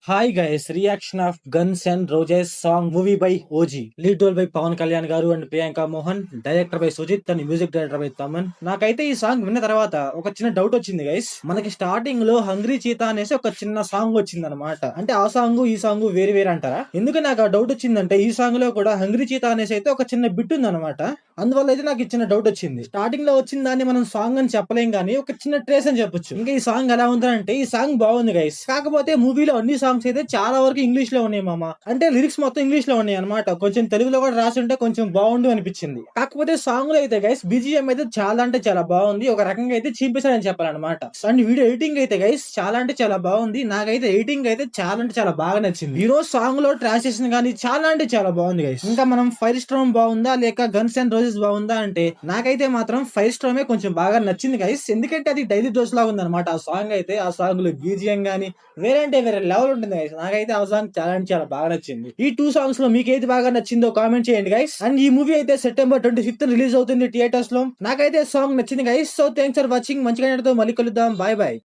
Hi guys, reaction of Guns and Roses song movie by OG, lead role by Pawan Kalyan garu and Priyanka Mohan, director by Sujeeth and music director by Thaman. నాకైతే ఈ song విన్న తర్వాత ఒక చిన్న doubt వచ్చింది guys. మనకి స్టార్టింగ్ లో హంగ్రీ చీతా అనేసి ఒక చిన్న సాంగ్ వచ్చింది అనమాట. అంటే ఆ సాంగ్ ఈ సాంగ్ వేరు వేరు అంటారా? ఎందుకు నాకు ఆ డౌట్ వచ్చిందంటే ఈ సాంగ్ లో కూడా హంగ్రీ చీతా అనేసి అయితే ఒక చిన్న బిట్ ఉంది అనమాట. అందువల్ల అయితే నాకు ఇచ్చిన డౌట్ వచ్చింది. స్టార్టింగ్ లో వచ్చిన దాన్ని మనం సాంగ్ అని చెప్పలేం కానీ ఒక చిన్న ట్రేస్ అని చెప్పొచ్చు. ఇంకా ఈ సాంగ్ ఎలా ఉందంటే ఈ సాంగ్ బాగుంది గైస్. కాకపోతే మూవీలో అన్ని సాంగ్స్ అయితే చాలా వరకు ఇంగ్లీష్ లో ఉన్నాయి మామ. అంటే లిరిక్స్ మొత్తం ఇంగ్లీష్ లో ఉన్నాయి అనమాట. కొంచెం తెలుగులో కూడా రాసి ఉంటే కొంచెం బాగుండు అనిపించింది. కాకపోతే సాంగ్ లో అయితే గైస్ బీజిఎం అయితే చాలా అంటే చాలా బాగుంది. ఒక రకంగా అయితే చీపేశారని చెప్పాలన్నమాట. అండ్ వీడియో ఎడిటింగ్ అయితే గైస్ చాలా అంటే చాలా బాగుంది. నాకైతే ఎడిటింగ్ అయితే చాలా అంటే చాలా బాగా నచ్చింది. ఈ రోజు సాంగ్ లో ట్రాన్స్లేషన్ కానీ చాలా అంటే చాలా బాగుంది గైస్. ఇంకా మనం ఫైర్ స్ట్రామ్ బాగుందా లేక గన్స్ అండ్ రోజెస్ బాగుందా అంటే నాకైతే మాత్రం ఫైర్ స్ట్రామే కొంచెం బాగా నచ్చింది గైస్. ఎందుకంటే అది డైలీ డోస్ లాగా ఉంది అనమాట. ఆ సాంగ్ అయితే ఆ సాంగ్ లో బీజిఎం గానీ వేరే అంటే వేరే లెవెల్ ఉంటుంది గైస్. నాకైతే ఆ సాంగ్ చాలా అంటే చాలా బాగా నచ్చింది. ఈ 2 సాంగ్స్ లో మీకు ఏది బాగా నచ్చిందో కామెంట్ చేయండి గైస్. అండ్ ఈ మూవీ అయితే సెప్టెంబర్ 25th రిలీజ్ అవుతుంది థియేటర్స్ లో. నాకైతే సాంగ్ నచ్చింది guys. So thanks for watching. మంచిగా మళ్ళీ కలుద్దాం. Bye bye.